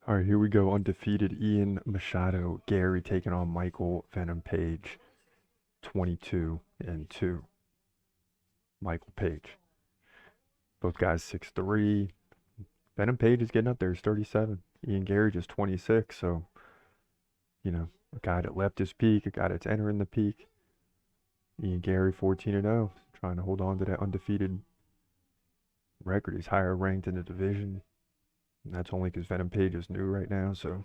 All right, here we go. Undefeated Ian Machado Garry taking on Michael Venom Page, 22-2. Michael Page. Both guys 6'3". Venom Page is getting up there. He's 37. Ian Garry just 26. So, a guy that left his peak, a guy that's entering the peak. Ian Garry 14-0, trying to hold on to that undefeated record. He's higher ranked in the division. And that's only because Venom Page is new right now. So,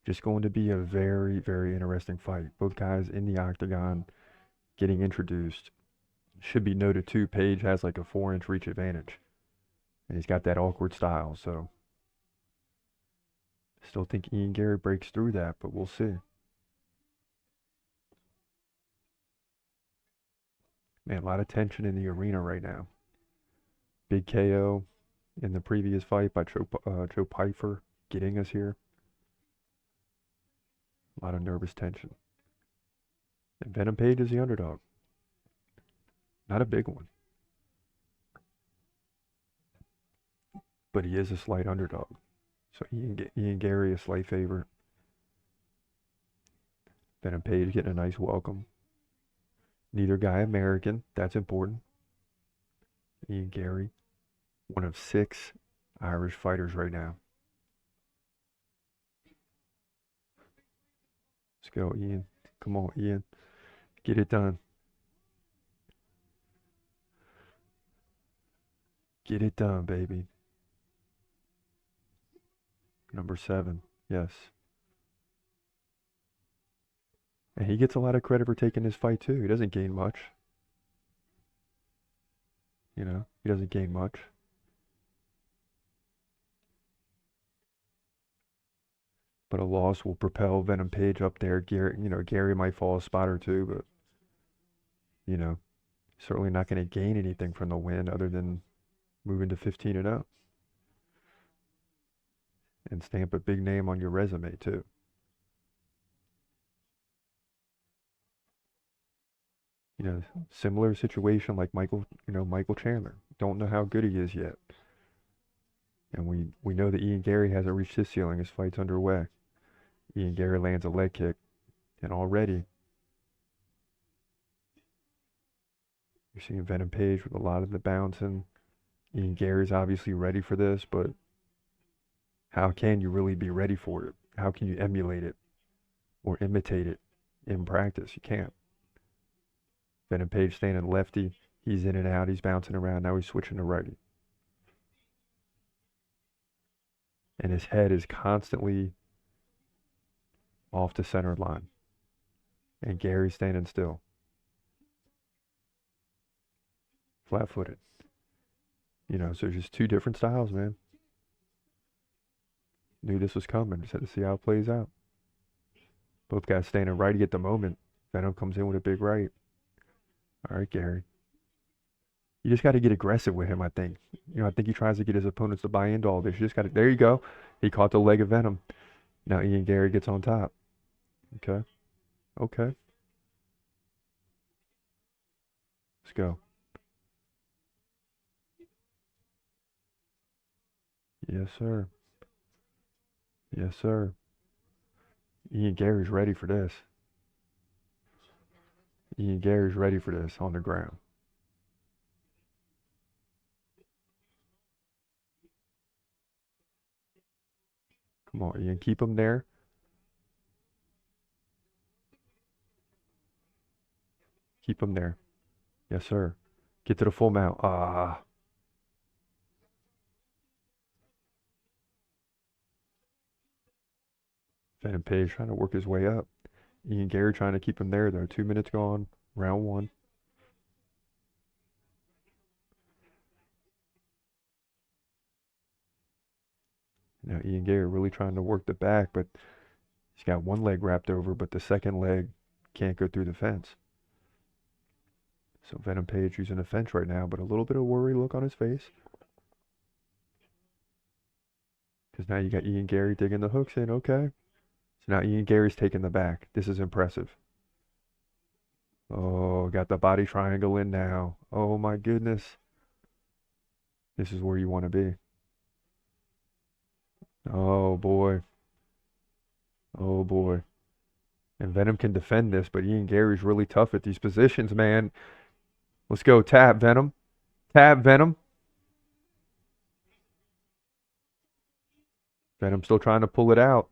just going to be a very, very interesting fight. Both guys in the octagon getting introduced. Should be noted too, Page has like a 4-inch reach advantage. And he's got that awkward style, so still think Ian Garry breaks through that, but we'll see. Man, a lot of tension in the arena right now. Big KO in the previous fight by Joe Pyfer getting us here. A lot of nervous tension. And Venom Page is the underdog. Not a big one. But he is a slight underdog. So Ian Garry a slight favorite. Venom Page getting a nice welcome. Neither guy American. That's important. Ian Garry, one of 6 Irish fighters right now. Let's go, Ian. Come on, Ian. Get it done. Get it done, baby. Number 7. Yes. And he gets a lot of credit for taking this fight, too. He doesn't gain much. He doesn't gain much. But a loss will propel Venom Page up there. Garry might fall a spot or two, but, certainly not going to gain anything from the win other than moving to 15-0. And stamp a big name on your resume, too. Similar situation like Michael Chandler. Don't know how good he is yet. And we know that Ian Garry hasn't reached his ceiling. His fight's underway. Ian Garry lands a leg kick. And already, you're seeing Venom Page with a lot of the bouncing. Ian Garry's obviously ready for this, but how can you really be ready for it? How can you emulate it or imitate it in practice? You can't. Venom Page standing lefty. He's in and out. He's bouncing around. Now he's switching to righty. And his head is constantly off the center line. And Garry's standing still. Flat-footed. So just 2 different styles, man. Knew this was coming. Just had to see how it plays out. Both guys standing righty at the moment. Venom comes in with a big right. All right, Garry. You just got to get aggressive with him, I think. I think he tries to get his opponents to buy into all this. You just got to, there you go. He caught the leg of Venom. Now Ian Garry gets on top. Okay. Okay. Let's go. Yes, sir. Yes, sir. Ian Garry's ready for this. Ian Garry's ready for this on the ground. Come on, Ian. Keep him there. Keep him there. Yes, sir. Get to the full mount. Ah. Venom Page trying to work his way up. Ian Garry trying to keep him there, though. 2 minutes gone. Round 1. Now Ian Garry really trying to work the back, but he's got one leg wrapped over, but the second leg can't go through the fence. So Venom Page using a fence right now, but a little bit of worry look on his face. Because now you got Ian Garry digging the hooks in, okay. So now Ian Garry's taking the back. This is impressive. Oh, got the body triangle in now. Oh my goodness. This is where you want to be. Oh boy. Oh boy. And Venom can defend this, but Ian Gary's really tough at these positions, man. Let's go. Tap, Venom. Tap, Venom. Venom still trying to pull it out.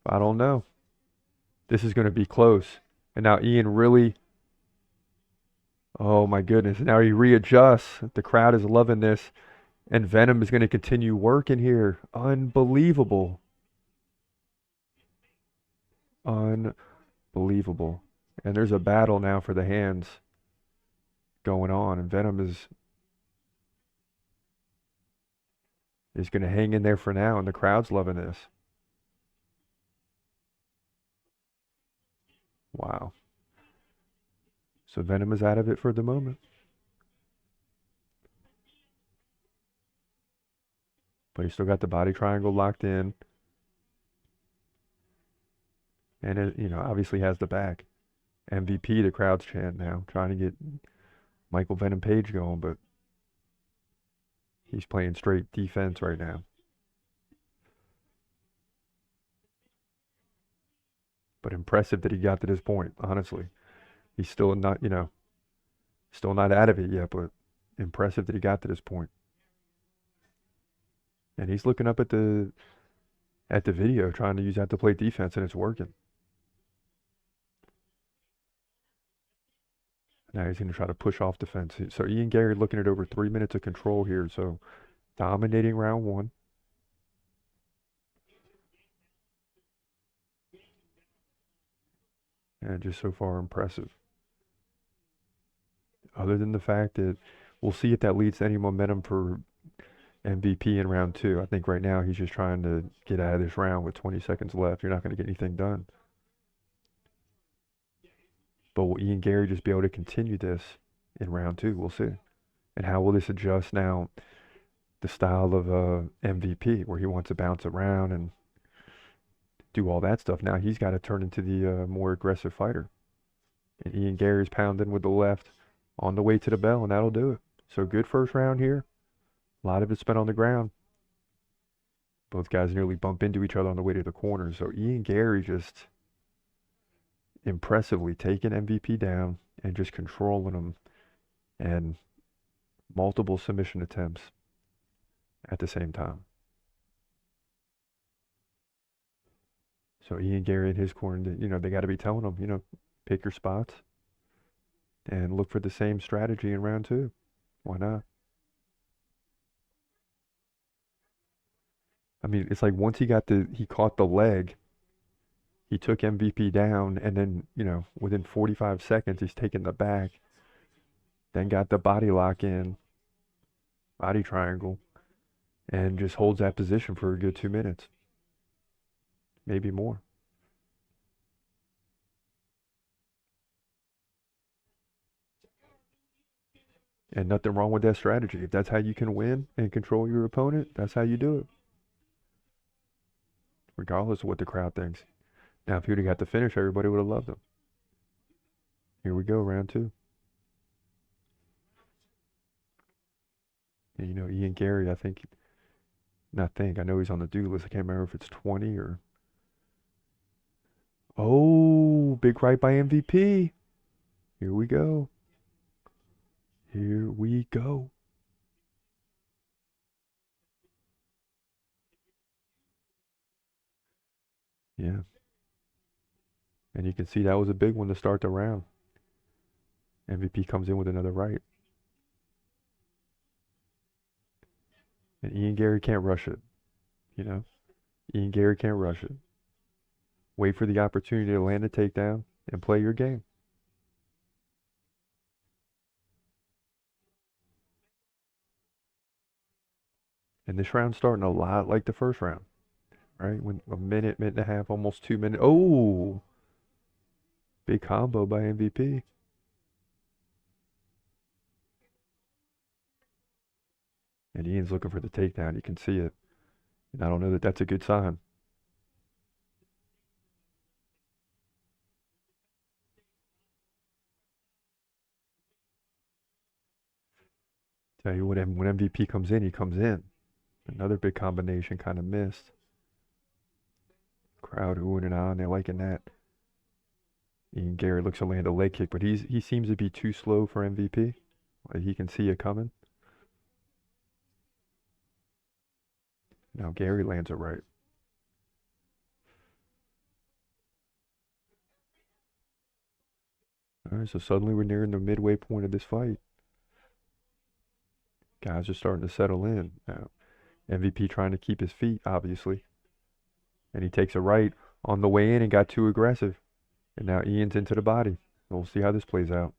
I don't know. This is going to be close. And now Ian really, oh my goodness. Now he readjusts. The crowd is loving this. And Venom is going to continue working here. Unbelievable. Unbelievable. And there's a battle now for the hands going on. And Venom is going to hang in there for now. And the crowd's loving this. Wow. So Venom is out of it for the moment. But he's still got the body triangle locked in. And it, obviously has the back. MVP, the crowd's chant now, trying to get Michael Venom Page going, but he's playing straight defense right now. But impressive that he got to this point, honestly. He's still not, still not out of it yet, but impressive that he got to this point. And he's looking up at the video, trying to use that to play defense, and it's working. Now he's going to try to push off defense. So Ian Gary looking at over 3 minutes of control here. So dominating round one. And just so far impressive. Other than the fact that we'll see if that leads to any momentum for MVP in round two. I think right now he's just trying to get out of this round with 20 seconds left. You're not going to get anything done. But will Ian Gary just be able to continue this in round two? We'll see. And how will this adjust now the style of MVP, where he wants to bounce around and do all that stuff? Now he's got to turn into the more aggressive fighter. And Ian Gary's pounding with the left on the way to the bell, and that'll do it. So good first round here. A lot of it spent on the ground. Both guys nearly bump into each other on the way to the corner. So Ian Gary just impressively taking MVP down and just controlling him, and multiple submission attempts at the same time. So Ian Gary in his corner, they got to be telling him, pick your spots and look for the same strategy in round two. Why not? I mean, it's like once he caught the leg, he took MVP down, and then, within 45 seconds, he's taken the back, then got the body lock in, body triangle, and just holds that position for a good 2 minutes, maybe more. And nothing wrong with that strategy. If that's how you can win and control your opponent, that's how you do it, regardless of what the crowd thinks. Now, if he would have got the finish, everybody would have loved him. Here we go, round two. And, Ian Gary, I know he's on the do list. I can't remember if it's 20 or. Oh, big right by MVP. Here we go. Here we go. Yeah. And you can see that was a big one to start the round. MVP comes in with another right. And Ian Gary can't rush it. Ian Gary can't rush it. Wait for the opportunity to land a takedown and play your game. And this round's starting a lot like the first round, right? When a minute, minute and a half, almost 2 minutes. Oh, big combo by MVP. And Ian's looking for the takedown. You can see it. And I don't know that that's a good sign. Tell you what, when MVP comes in, he comes in. Another big combination kind of missed. Crowd oohing and on. They're liking that. Ian Garry looks to land a leg kick, but he seems to be too slow for MVP. Like he can see it coming. Now Garry lands it right. All right, so suddenly we're nearing the midway point of this fight. Guys are starting to settle in. Now, MVP trying to keep his feet, obviously. And he takes a right on the way in and got too aggressive. And now Ian's into the body. We'll see how this plays out.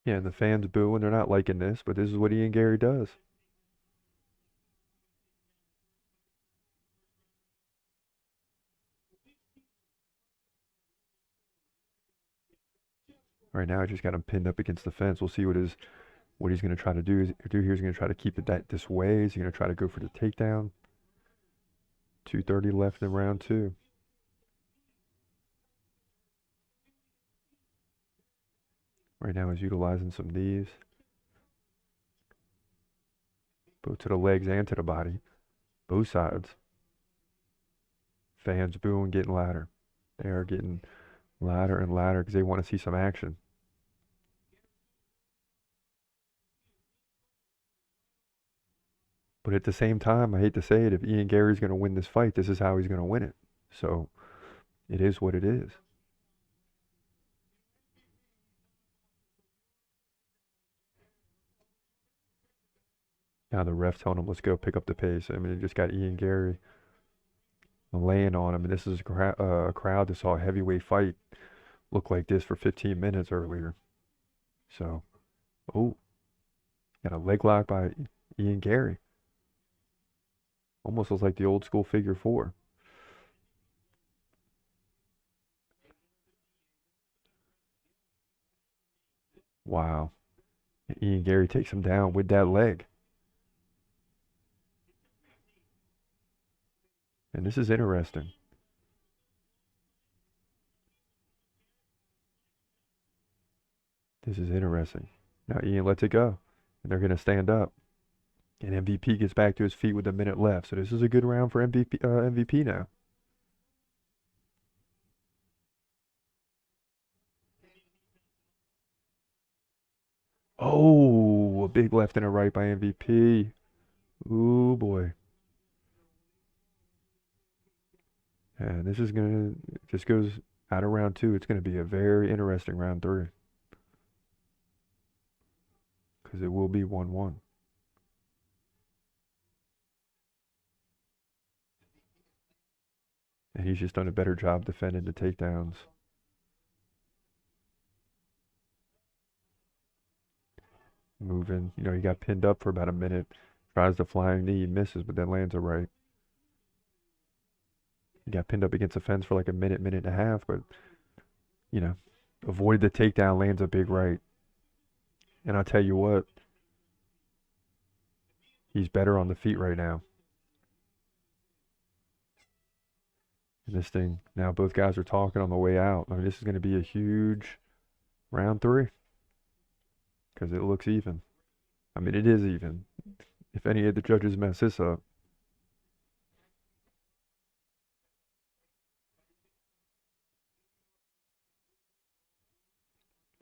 Yeah, and the fans booing. They're not liking this, but this is what Ian Garry does. Right now, I just got him pinned up against the fence. We'll see what he's going to try to do. He's going to try to keep it this way. Is he going to try to go for the takedown? 2:30 left in round 2. Right now, he's utilizing some knees, both to the legs and to the body, both sides. Fans booing, getting louder. They are getting louder and louder because they want to see some action. But at the same time, I hate to say it, if Ian Garry's going to win this fight, this is how he's going to win it. So it is what it is. Now the ref telling him, let's go pick up the pace. I mean, it just got Ian Garry laying on him. And this is a crowd that saw a heavyweight fight look like this for 15 minutes earlier. So, oh, got a leg lock by Ian Garry. Almost looks like the old school figure 4. Wow. Ian Garry takes him down with that leg. And this is interesting. This is interesting. Now Ian lets it go. And they're going to stand up. And MVP gets back to his feet with a minute left. So this is a good round for MVP now. Oh, a big left and a right by MVP. Ooh, boy. And this is going to, just goes out of round 2. It's going to be a very interesting round 3. Because it will be 1-1. And he's just done a better job defending the takedowns. Moving. You know, he got pinned up for about a minute. Tries the flying knee, misses, but then lands a right. He got pinned up against the fence for like a minute, minute and a half, but, you know, avoided the takedown, lands a big right. And I'll tell you what, he's better on the feet right now. And this thing, now both guys are talking on the way out. I mean, this is going to be a huge round 3 because it looks even. I mean, it is even. If any of the judges mess this up,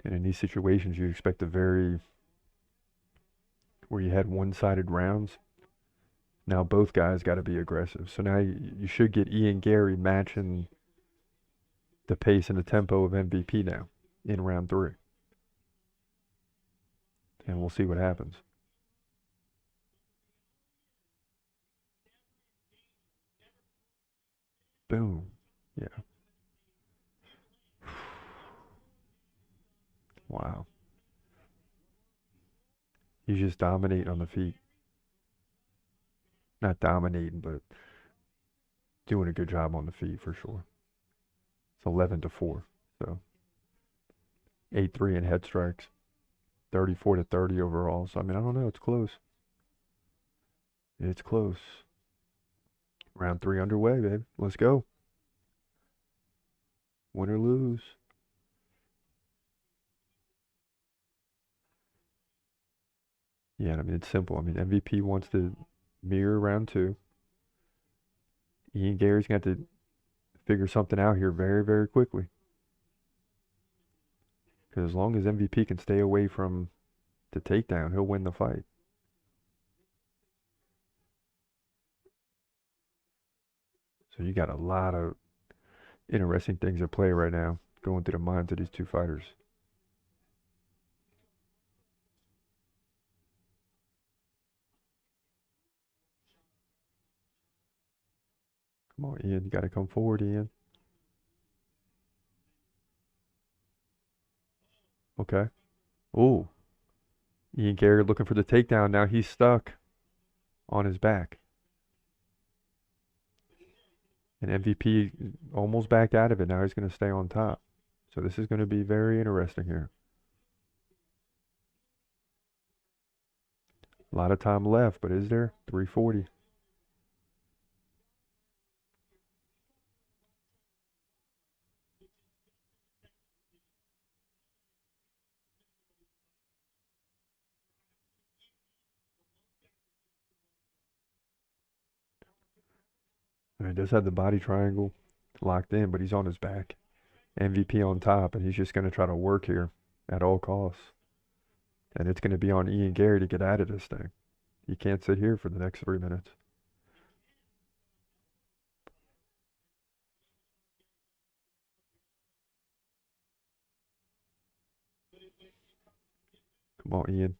and in these situations, you expect where you had one-sided rounds. Now both guys got to be aggressive. So now you should get Ian Garry matching the pace and the tempo of MVP now in round 3. And we'll see what happens. Boom. Yeah. Wow. He's just dominating on the feet. Not dominating, but doing a good job on the feet for sure. It's 11-4. So 8-3 in head strikes. 34-30 overall. So I mean, I don't know. It's close. It's close. Round 3 underway, babe. Let's go. Win or lose. Yeah, I mean, it's simple. I mean, MVP wants to mirror round two. Ian Gary's got to figure something out here very, very quickly. Because as long as MVP can stay away from the takedown, he'll win the fight. So you got a lot of interesting things at play right now going through the minds of these two fighters. Come on, Ian. You got to come forward, Ian. Okay. Ooh. Ian Gary looking for the takedown. Now he's stuck on his back. And MVP almost backed out of it. Now he's going to stay on top. So this is going to be very interesting here. A lot of time left, but is there? 340. I mean, he does have the body triangle locked in, but he's on his back. MVP on top, and he's just going to try to work here at all costs. And it's going to be on Ian Gary to get out of this thing. He can't sit here for the next 3 minutes. Come on, Ian.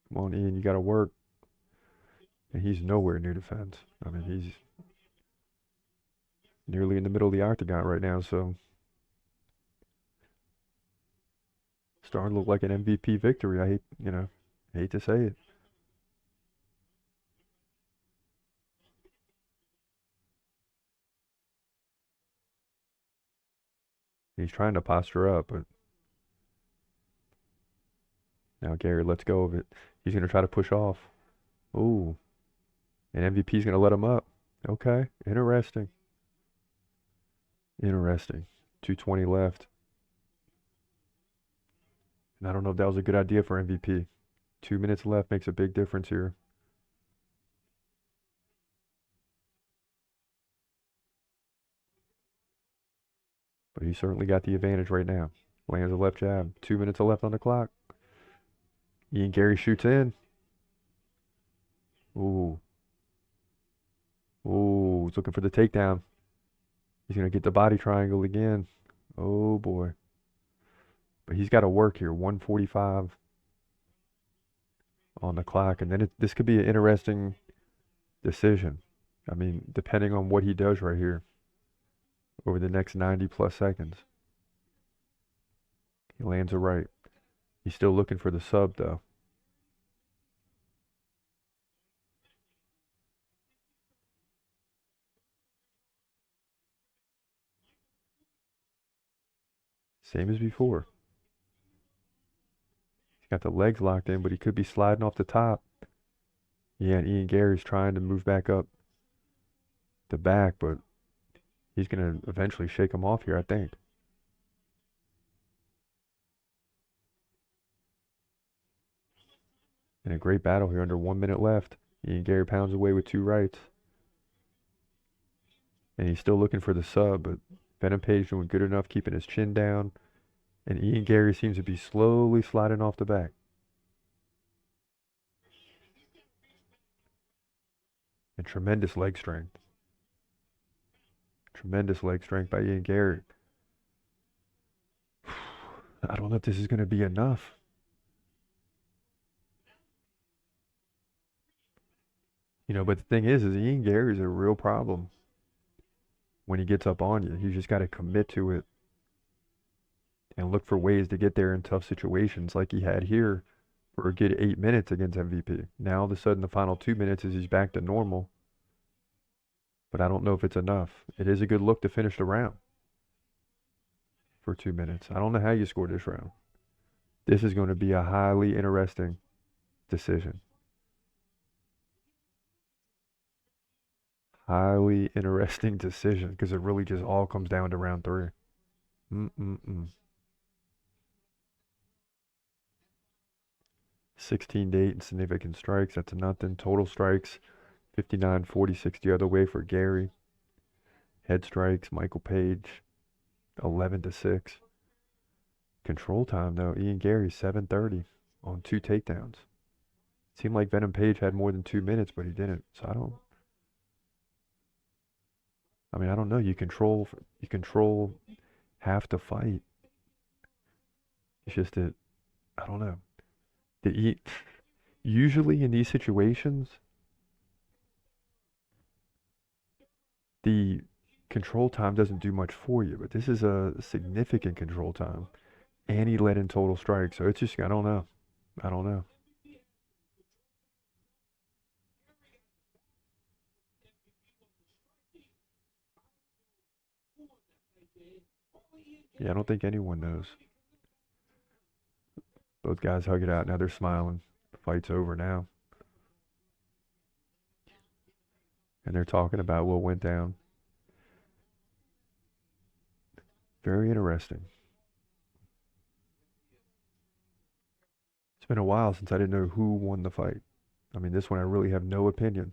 Come on, Ian. You got to work. And he's nowhere near defense. I mean, he's nearly in the middle of the octagon right now, so starting to look like an MVP victory. I hate to say it. He's trying to posture up, but now Gary lets go of it. He's going to try to push off. Ooh, and MVP's going to let him up. Okay, interesting. Interesting. 220 left. And I don't know if that was a good idea for MVP. 2 minutes left makes a big difference here. But he certainly got the advantage right now. Lands a left jab. 2 minutes left on the clock. Ian Gary shoots in. Ooh. Ooh, he's looking for the takedown. He's going to get the body triangle again. Oh boy. But he's got to work here. 145 on the clock. And then this could be an interesting decision. I mean, depending on what he does right here over the next 90 plus seconds. He lands a right. He's still looking for the sub, though. Same as before. He's got the legs locked in, but he could be sliding off the top. Yeah, and Ian Gary's trying to move back up the back, but he's going to eventually shake him off here, I think. And a great battle here under 1 minute left. Ian Gary pounds away with two rights. And he's still looking for the sub, but Venom Page doing good enough, keeping his chin down. And Ian Gary seems to be slowly sliding off the back. And tremendous leg strength. Tremendous leg strength by Ian Gary. I don't know if this is going to be enough. But the thing is Ian Gary is a real problem when he gets up on you. You just got to commit to it and look for ways to get there in tough situations like he had here for a good 8 minutes against MVP. Now all of a sudden the final 2 minutes is he's back to normal. But I don't know if it's enough. It is a good look to finish the round for 2 minutes. I don't know how you score this round. This is going to be a highly interesting decision. Highly interesting decision because it really just all comes down to round three. Mm-mm-mm. 16 to 8 in significant strikes. That's a nothing. Total strikes, 59-46 the other way for Garry. Head strikes, Michael Page, 11 to 6. Control time, though, Ian Garry, 7:30 on 2 takedowns. Seemed like Venom Page had more than 2 minutes, but he didn't. So I don't know. You control half the fight. It's just that I don't know. Usually in these situations, the control time doesn't do much for you, but this is a significant control time, and he led in total strikes. So it's just I don't know. I don't know. Yeah, I don't think anyone knows. Both guys hug it out. Now they're smiling. The fight's over now. And they're talking about what went down. Very interesting. It's been a while since I didn't know who won the fight. This one I really have no opinion.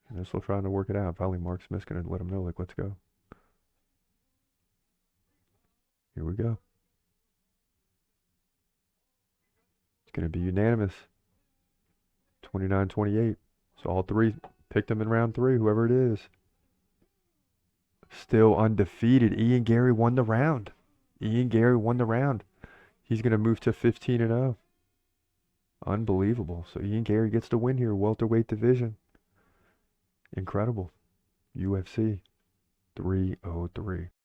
And they're still trying to work it out. Finally, Mark Smith's going to let them know, like, let's go. Here we go. It's going to be unanimous. 29-28. So all three picked them in round 3, whoever it is. Still undefeated. Ian Garry won the round. Ian Garry won the round. He's going to move to 15-0. Unbelievable. So Ian Garry gets the win here, welterweight division. Incredible. UFC 303.